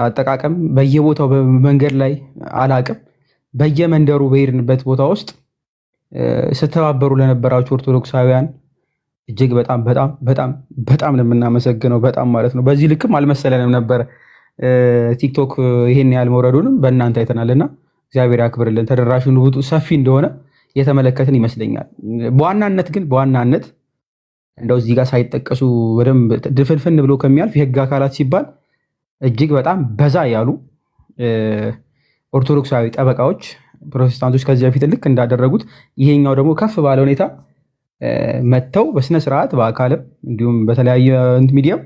አጠቃቀም በየቦታው በመንገድ ላይ አላቅም በየመንደሩ በሄድንበት ቦታ ውስጥ ስተባበሩ ለነበራችሁ ኦርቶዶክሳውያን እጅግ በጣም በጣም በጣም በጣም ነው የምናመሰግነው። በጣም ማለት ነው። በዚህ ልክም አልመሰለንም ነበር። ቲክቶክ ይሄን ያህል መውረዱንም በእናንተ አይተናልና እግዚአብሔር ያክብርልን። ተደራሽኑ ብዙ ሰፊ እንደሆነ የተመለከትን ይመስለኛል። በዋናነት እንደው እዚህ ጋር ሳይጠቀሱ በደንብ ድፍንፍን ብሎ ከሚያልፍ የህግ አካላት ሲባል እጅግ በጣም በዛ ያሉ ኦርቶዶክሳዊ ጠበቃዎች ፕሮቴስታንቶች ከዚህ በፊት ልክ እንዳደረጉት ይሄኛው ደግሞ ከፍ ባለ ሁኔታ መጥተው በስነ ስርዓት በአካልም እንዲሁም በተለያየ ሚዲያም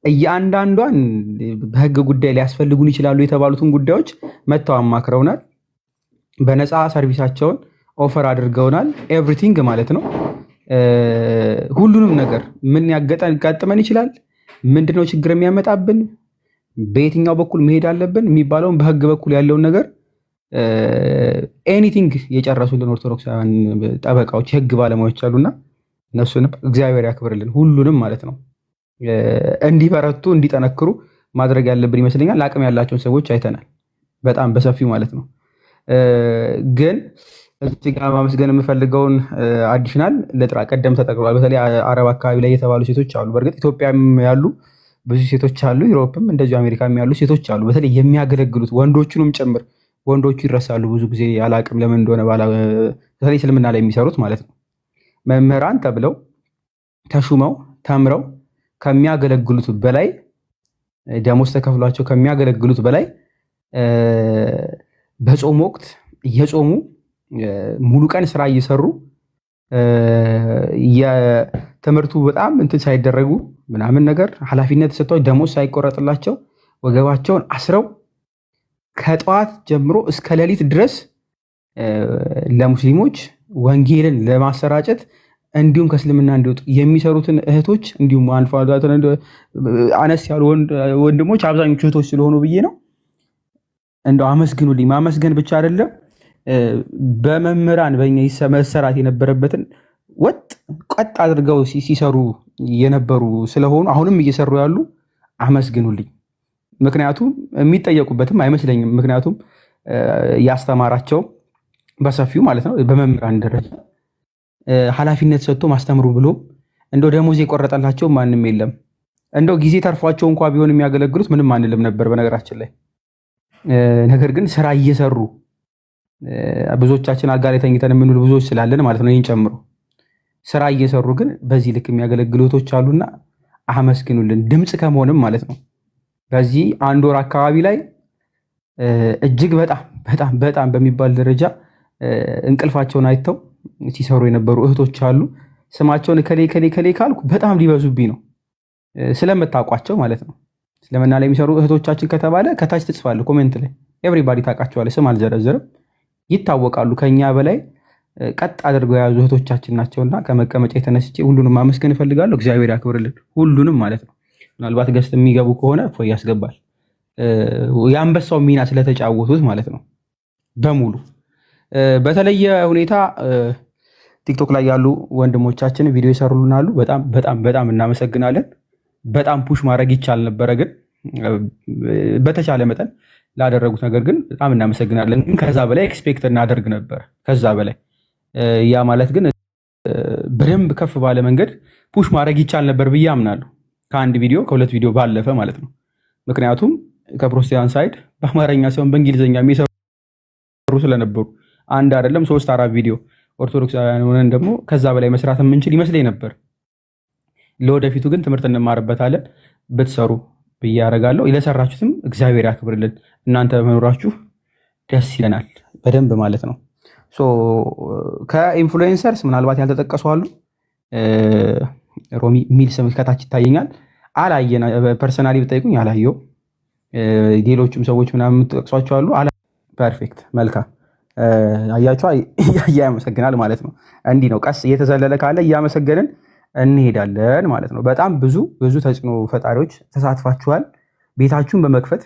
እያንዳንዷን በህግ ጉዳይ ሊያስፈልጉን ይችላሉ የተባሉትን ጉዳዮች መጥተው አማክረውናል። በነፃ ሰርቪሳቸውን ኦፈር አድርገውናል። ኤቭሪቲንግ ማለት ነው። ሁሉንም ነገር ምን ያጋጥመን ይችላል፣ ምንድነው ችግር የሚያመጣብን፣ በየትኛው በኩል መሄድ አለብን የሚባለውን በህግ በኩል ያለውን ነገር ኤኒቲንግ የጨረሱልን ኦርቶዶክሳውያን ጠበቃዎች፣ የህግ ባለሙያዎች አሉና እነሱንም እግዚአብሔር ያክብርልን። ሁሉንም ማለት ነው እንዲበረቱ እንዲጠነክሩ ማድረግ ያለብን ይመስለኛል። አቅም ያላቸውን ሰዎች አይተናል በጣም በሰፊው ማለት ነው። ግን እዚህ ጋር ማመስገን የምፈልገውን አዲሽናል ለጥራ ቀደም ተጠቅሏል። በተለይ አረብ አካባቢ ላይ የተባሉ ሴቶች አሉ። በእርግጥ ኢትዮጵያም ያሉ ብዙ ሴቶች አሉ፣ ዩሮፕም እንደዚሁ አሜሪካም ያሉ ሴቶች አሉ። በተለይ የሚያገለግሉት ወንዶቹንም ጭምር። ወንዶቹ ይረሳሉ ብዙ ጊዜ አላቅም ለምን እንደሆነ በተለይ እስልምና ላይ የሚሰሩት ማለት ነው። መምህራን ተብለው ተሹመው ተምረው ከሚያገለግሉት በላይ ደሞዝ ተከፍሏቸው ከሚያገለግሉት በላይ በጾም ወቅት እየጾሙ ሙሉ ቀን ስራ እየሰሩ የትምህርቱ በጣም እንትን ሳይደረጉ ምናምን ነገር ኃላፊነት ተሰጥቷቸው ደሞዝ ሳይቆረጥላቸው ወገባቸውን አስረው ከጠዋት ጀምሮ እስከ ሌሊት ድረስ ለሙስሊሞች ወንጌልን ለማሰራጨት እንዲሁም ከእስልምና እንዲወጡ የሚሰሩትን እህቶች እንዲሁም አነስ ያሉ ወንድሞች አብዛኞቹ እህቶች ስለሆኑ ብዬ ነው እንደው አመስግኑልኝ። ማመስገን ብቻ አይደለም፣ በመምህራን በእኛ መሰራት የነበረበትን ቀጥ አድርገው ሲሰሩ የነበሩ ስለሆኑ አሁንም እየሰሩ ያሉ አመስግኑልኝ። ምክንያቱም የሚጠየቁበትም አይመስለኝም። ምክንያቱም ያስተማራቸው በሰፊው ማለት ነው በመምህራን ደረጃ ኃላፊነት ሰጥቶ ማስተምሩ ብሎ እንደው ደሞዝ የቆረጠላቸው ማንም የለም። እንደው ጊዜ ተርፏቸው እንኳ ቢሆን የሚያገለግሉት ምንም አንልም ነበር በነገራችን ላይ። ነገር ግን ስራ እየሰሩ ብዙዎቻችን አልጋ ላይ ተኝተን የምንውል ብዙዎች ስላለን ማለት ነው ይህን ጨምሮ ስራ እየሰሩ ግን በዚህ ልክ የሚያገለግሉ እህቶች አሉና አመስግኑልን። ድምፅ ከመሆንም ማለት ነው በዚህ አንድ ወር አካባቢ ላይ እጅግ በጣም በሚባል ደረጃ እንቅልፋቸውን አይተው ሲሰሩ የነበሩ እህቶች አሉ። ስማቸውን ከሌ ካልኩ በጣም ሊበዙብኝ ነው ስለምታውቋቸው ማለት ነው። እስልምና ላይ የሚሰሩ እህቶቻችን ከተባለ ከታች ትጽፋለህ ኮሜንት ላይ ኤቭሪባዲ ታውቃቸዋለህ። ስም አልዘረዘርም፣ ይታወቃሉ። ከኛ በላይ ቀጥ አድርገው የያዙ እህቶቻችን ናቸውና ከመቀመጫ የተነስቼ ሁሉንም ማመስገን እፈልጋለሁ። እግዚአብሔር ያክብርልን ሁሉንም ማለት ነው። ምናልባት ገስት የሚገቡ ከሆነ እፎይ ያስገባል። የአንበሳው ሚና ስለተጫወቱት ማለት ነው በሙሉ። በተለየ ሁኔታ ቲክቶክ ላይ ያሉ ወንድሞቻችን ቪዲዮ ይሰሩልናሉ። በጣም እናመሰግናለን። በጣም ፑሽ ማድረግ ይቻል ነበረ፣ ግን በተቻለ መጠን ላደረጉት ነገር ግን በጣም እናመሰግናለን። ግን ከዛ በላይ ኤክስፔክት እናደርግ ነበር። ከዛ በላይ ያ ማለት ግን በደንብ ከፍ ባለ መንገድ ፑሽ ማድረግ ይቻል ነበር ብዬ አምናለሁ። ከአንድ ቪዲዮ ከሁለት ቪዲዮ ባለፈ ማለት ነው። ምክንያቱም ከፕሮቴስታንት ሳይድ በአማርኛ ሲሆን በእንግሊዝኛ የሚሰሩ ስለነበሩ አንድ አይደለም 3-4 ቪዲዮ ኦርቶዶክሳውያን ሆነን ደግሞ ከዛ በላይ መስራት የምንችል ይመስለኝ ነበር። ለወደፊቱ ግን ትምህርት እንማርበታለን ብትሰሩ ብዬ አደርጋለሁ። ለሰራችሁትም እግዚአብሔር ያክብርልን። እናንተ በመኖራችሁ ደስ ይለናል በደንብ ማለት ነው። ከኢንፍሉዌንሰርስ ምናልባት ያልተጠቀሱ አሉ። ሮሚ የሚል ስም ከታች ይታየኛል። አላየና ፐርሰናሊ ብጠይቁኝ አላየው። ሌሎችም ሰዎች ምናምን የምትጠቅሷቸው አሉ። ፐርፌክት መልካም አያችሁ፣ ያመሰግናል ማለት ነው። እንዲህ ነው ቀስ እየተዘለለ ካለ እያመሰገንን እንሄዳለን ማለት ነው። በጣም ብዙ ተጽዕኖ ፈጣሪዎች ተሳትፋችኋል። ቤታችሁን በመክፈት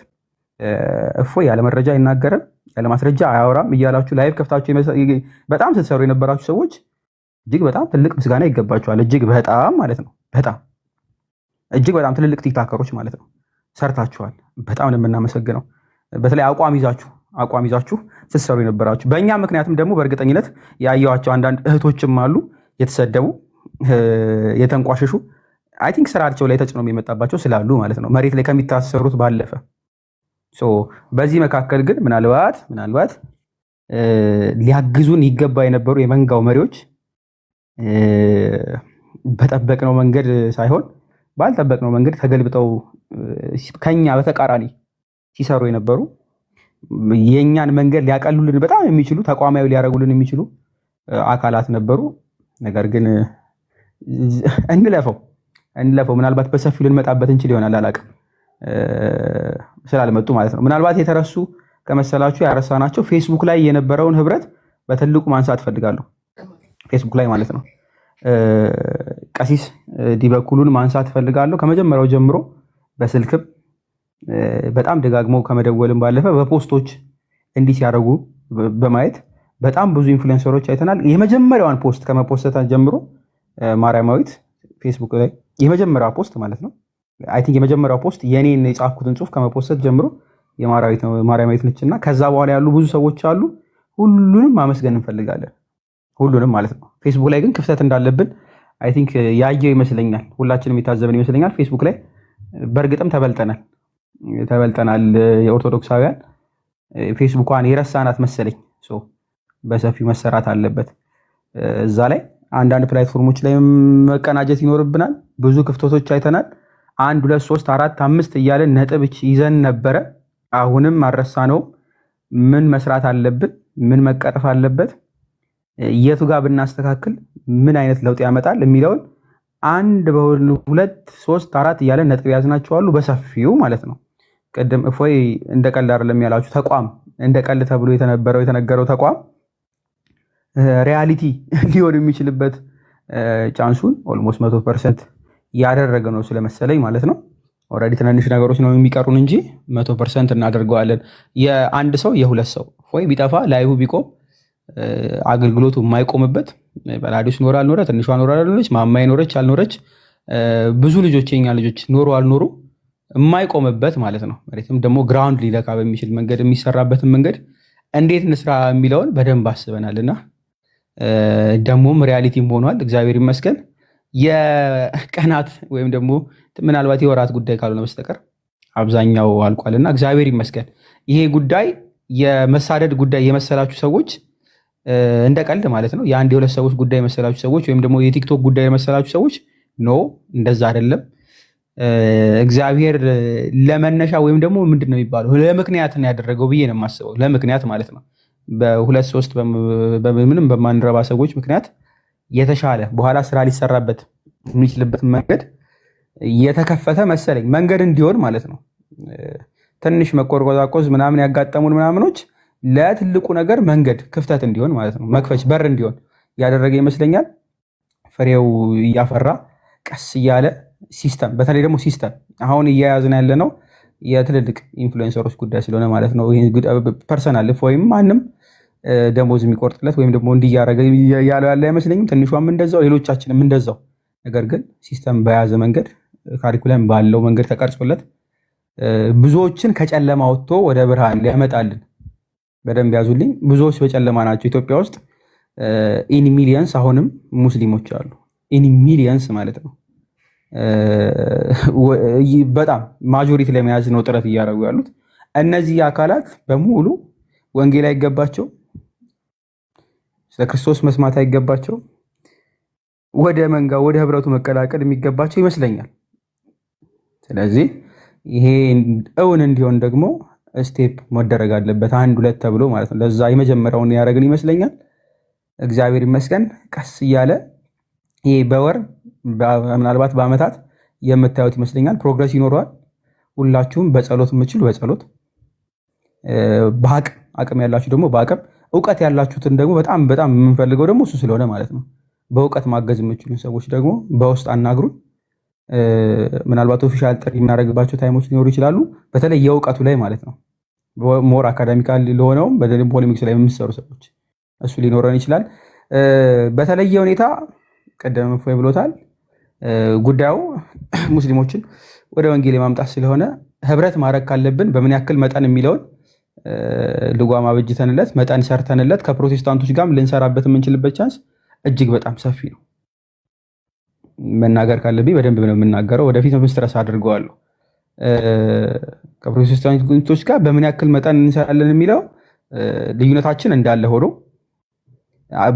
እፎይ ያለ መረጃ አይናገርም ያለ ማስረጃ አያወራም እያላችሁ ላይቭ ከፍታችሁ በጣም ስትሰሩ የነበራችሁ ሰዎች እጅግ በጣም ትልቅ ምስጋና ይገባችኋል። እጅግ በጣም ማለት ነው እጅግ በጣም ትልልቅ ቲክታከሮች ማለት ነው ሰርታችኋል። በጣም ነው የምናመሰግነው። በተለይ አቋም ይዛችሁ ስትሰሩ የነበራችሁ በእኛ ምክንያትም ደግሞ በእርግጠኝነት ያየኋቸው አንዳንድ እህቶችም አሉ የተሰደቡ የተንቋሸሹ አይ ቲንክ ስራቸው ላይ ተጽዕኖ የሚመጣባቸው ስላሉ ማለት ነው መሬት ላይ ከሚታሰሩት ባለፈ። በዚህ መካከል ግን ምናልባት ሊያግዙን ይገባ የነበሩ የመንጋው መሪዎች በጠበቅነው መንገድ ሳይሆን ባልጠበቅነው መንገድ ተገልብጠው ከኛ በተቃራኒ ሲሰሩ የነበሩ የኛን መንገድ ሊያቀሉልን በጣም የሚችሉ ተቋማዊ ሊያደርጉልን የሚችሉ አካላት ነበሩ። ነገር ግን እንለፈው እንለፈው። ምናልባት በሰፊው ልንመጣበት እንችል ይሆናል አላውቅም፣ ስላልመጡ ማለት ነው። ምናልባት የተረሱ ከመሰላችሁ ያረሳናቸው ፌስቡክ ላይ የነበረውን ህብረት በትልቁ ማንሳት ፈልጋለሁ። ፌስቡክ ላይ ማለት ነው ቀሲስ ዲበኩሉን ማንሳት ፈልጋለሁ። ከመጀመሪያው ጀምሮ በስልክም በጣም ደጋግመው ከመደወልም ባለፈ በፖስቶች እንዲህ ሲያደርጉ በማየት በጣም ብዙ ኢንፍሉዌንሰሮች አይተናል። የመጀመሪያዋን ፖስት ከመፖስተታ ጀምሮ ማርያማዊት ፌስቡክ ላይ የመጀመሪያዋ ፖስት ማለት ነው። አይ ቲንክ የመጀመሪያው ፖስት የኔን የጻፍኩትን ጽሁፍ ከመፖስተት ጀምሮ ማርያማዊት ነችና ከዛ በኋላ ያሉ ብዙ ሰዎች አሉ። ሁሉንም ማመስገን እንፈልጋለን፣ ሁሉንም ማለት ነው። ፌስቡክ ላይ ግን ክፍተት እንዳለብን አይ ቲንክ ያየው ይመስለኛል፣ ሁላችንም የታዘብን ይመስለኛል። ፌስቡክ ላይ በእርግጥም ተበልጠናል። የኦርቶዶክሳውያን ፌስቡኳን የረሳናት መሰለኝ። በሰፊው መሰራት አለበት። እዛ ላይ አንዳንድ ፕላትፎርሞች ላይ መቀናጀት ይኖርብናል። ብዙ ክፍተቶች አይተናል። 1 2 3 4 5 እያለን ነጥብ ይዘን ነበረ። አሁንም አልረሳነውም። ምን መስራት አለብን? ምን መቀረፍ አለበት? የቱ ጋር ብናስተካክል ምን አይነት ለውጥ ያመጣል የሚለውን 1 2 3 4 እያለን ነጥብ ያዝናቸዋሉ በሰፊው ማለት ነው። ቅድም እፎይ እንደ ቀልድ አይደለም ያላችሁ ተቋም እንደ ቀልድ ተብሎ የተነገረው ተቋም ሪያሊቲ ሊሆን የሚችልበት ቻንሱን ኦልሞስት 100% ያደረገ ነው ስለመሰለኝ ማለት ነው። ኦልሬዲ ትናንሽ ነገሮች ነው የሚቀሩን እንጂ 100% እናደርገዋለን። የአንድ ሰው የሁለት ሰው ወይ ቢጠፋ ላይሁ ቢቆም አገልግሎቱ የማይቆምበት በላዲስ ኖር አልኖረ ትንሿ ኖር አልኖረች ማማይ ኖረች አልኖረች ብዙ ልጆች የኛ ልጆች ኖሩ አልኖሩ የማይቆምበት ማለት ነው። መሬትም ደግሞ ግራውንድ ሊለካ በሚችል መንገድ የሚሰራበትን መንገድ እንዴት እንስራ የሚለውን በደንብ አስበናልና ደሞም ሪያሊቲም ሆኗል። እግዚአብሔር ይመስገን። የቀናት ወይም ደግሞ ምናልባት የወራት ጉዳይ ካልሆነ በስተቀር አብዛኛው አልቋልና እግዚአብሔር ይመስገን። ይሄ ጉዳይ የመሳደድ ጉዳይ የመሰላችሁ ሰዎች እንደ ቀልድ ማለት ነው። የአንድ የሁለት ሰዎች ጉዳይ የመሰላችሁ ሰዎች ወይም ደግሞ የቲክቶክ ጉዳይ የመሰላችሁ ሰዎች ኖ፣ እንደዛ አይደለም። እግዚአብሔር ለመነሻ ወይም ደግሞ ምንድን ነው የሚባለው ለምክንያት ነው ያደረገው ብዬ ነው የማስበው። ለምክንያት ማለት ነው። በሁለት ሶስት ምንም በማንረባ ሰዎች ምክንያት የተሻለ በኋላ ስራ ሊሰራበት የሚችልበት መንገድ የተከፈተ መሰለኝ። መንገድ እንዲሆን ማለት ነው። ትንሽ መቆርቆዛቆዝ ምናምን ያጋጠሙን ምናምኖች ለትልቁ ነገር መንገድ ክፍተት እንዲሆን ማለት ነው፣ መክፈች በር እንዲሆን ያደረገ ይመስለኛል። ፍሬው እያፈራ ቀስ እያለ ሲስተም፣ በተለይ ደግሞ ሲስተም አሁን እያያዝን ያለ ነው የትልልቅ ኢንፍሉዌንሰሮች ጉዳይ ስለሆነ ማለት ነው። ፐርሰናል ወይም ማንም ደሞዝ የሚቆርጥለት ወይም ደግሞ እንዲያረገ ያለው ያለ አይመስለኝም። ትንሿም እንደዛው፣ ሌሎቻችንም እንደዛው። ነገር ግን ሲስተም በያዘ መንገድ ካሪኩለም ባለው መንገድ ተቀርጾለት ብዙዎችን ከጨለማ ወጥቶ ወደ ብርሃን ሊያመጣልን። በደንብ ያዙልኝ። ብዙዎች በጨለማ ናቸው ኢትዮጵያ ውስጥ። ኢን ሚሊየንስ አሁንም ሙስሊሞች አሉ። ኢን ሚሊየንስ ማለት ነው። በጣም ማጆሪቲ ለመያዝ ነው ጥረት እያደረጉ ያሉት። እነዚህ አካላት በሙሉ ወንጌል አይገባቸው፣ ስለ ክርስቶስ መስማት አይገባቸው፣ ወደ መንጋ ወደ ህብረቱ መቀላቀል የሚገባቸው ይመስለኛል። ስለዚህ ይሄ እውን እንዲሆን ደግሞ ስቴፕ መደረግ አለበት፣ 1 2 ተብሎ ማለት ነው። ለዛ የመጀመሪያውን ያደረግን ይመስለኛል። እግዚአብሔር ይመስገን። ቀስ እያለ ይሄ በወር ምናልባት በአመታት የምታዩት ይመስለኛል። ፕሮግረስ ይኖረዋል። ሁላችሁም በጸሎት የምችሉ በጸሎት አቅም ያላችሁ ደግሞ በአቅም እውቀት ያላችሁትን ደግሞ በጣም በጣም የምንፈልገው ደግሞ እሱ ስለሆነ ማለት ነው። በእውቀት ማገዝ የምችሉ ሰዎች ደግሞ በውስጥ አናግሩን። ምናልባት ኦፊሻል ጥሪ የምናደርግባቸው ታይሞች ሊኖሩ ይችላሉ። በተለይ የእውቀቱ ላይ ማለት ነው። ሞር አካዳሚካል ለሆነውም በተለይ ፖለሚክስ ላይ የምትሰሩ ሰዎች እሱ ሊኖረን ይችላል። በተለየ ሁኔታ ቀደም ፎይ ብሎታል። ጉዳዩ ሙስሊሞችን ወደ ወንጌል የማምጣት ስለሆነ ህብረት ማድረግ ካለብን በምን ያክል መጠን የሚለውን ልጓም አበጅተንለት መጠን ሰርተንለት ከፕሮቴስታንቶች ጋርም ልንሰራበት የምንችልበት ቻንስ እጅግ በጣም ሰፊ ነው። መናገር ካለብኝ በደንብ ነው የምናገረው። ወደፊት ስትረስ አድርገዋለሁ። ከፕሮቴስታንቶች ጋር በምን ያክል መጠን እንሰራለን የሚለው ልዩነታችን እንዳለ ሆኖ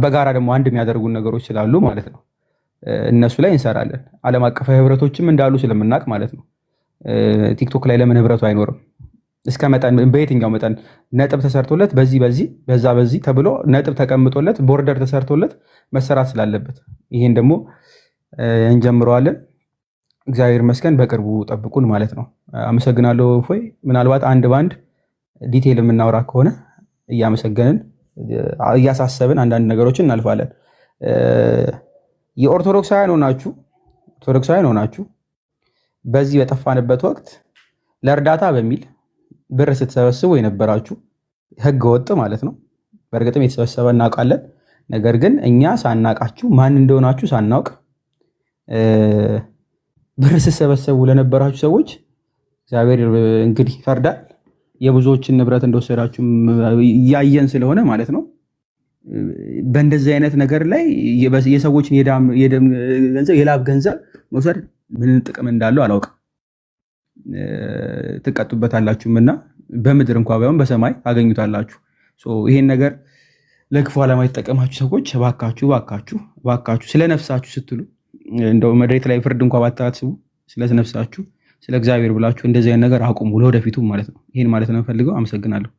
በጋራ ደግሞ አንድ የሚያደርጉን ነገሮች ስላሉ ማለት ነው እነሱ ላይ እንሰራለን። ዓለም አቀፋዊ ህብረቶችም እንዳሉ ስለምናውቅ ማለት ነው። ቲክቶክ ላይ ለምን ህብረቱ አይኖርም? እስከ መጠን በየትኛው መጠን ነጥብ ተሰርቶለት በዚህ በዛ በዚህ ተብሎ ነጥብ ተቀምጦለት ቦርደር ተሰርቶለት መሰራት ስላለበት ይሄን ደግሞ እንጀምረዋለን። እግዚአብሔር ይመስገን በቅርቡ ጠብቁን ማለት ነው። አመሰግናለሁ እፎይ። ምናልባት አንድ ባንድ ዲቴይል የምናወራ ከሆነ እያመሰገንን እያሳሰብን አንዳንድ ነገሮችን እናልፋለን። የኦርቶዶክሳውያን ሆናችሁ በዚህ በጠፋንበት ወቅት ለእርዳታ በሚል ብር ስትሰበስቡ የነበራችሁ ህገ ወጥ ማለት ነው። በእርግጥም የተሰበሰበ እናውቃለን። ነገር ግን እኛ ሳናቃችሁ ማን እንደሆናችሁ ሳናውቅ ብር ስትሰበሰቡ ለነበራችሁ ሰዎች እግዚአብሔር እንግዲህ ይፈርዳል። የብዙዎችን ንብረት እንደወሰዳችሁ እያየን ስለሆነ ማለት ነው። በእንደዚህ አይነት ነገር ላይ የሰዎችን የላብ ገንዘብ መውሰድ ምን ጥቅም እንዳለው አላውቅም። ትቀጡበታላችሁም እና በምድር እንኳ ባይሆን በሰማይ ታገኙታላችሁ። ይሄን ነገር ለክፉ ዓላማ የተጠቀማችሁ ሰዎች እባካችሁ ስለ ነፍሳችሁ ስትሉ እንደው መሬት ላይ ፍርድ እንኳ ባታስቡ ስለ ነፍሳችሁ ስለ እግዚአብሔር ብላችሁ እንደዚህ አይነት ነገር አቁሙ፣ ለወደፊቱ ማለት ነው። ይሄን ማለት ነው ፈልገው። አመሰግናለሁ።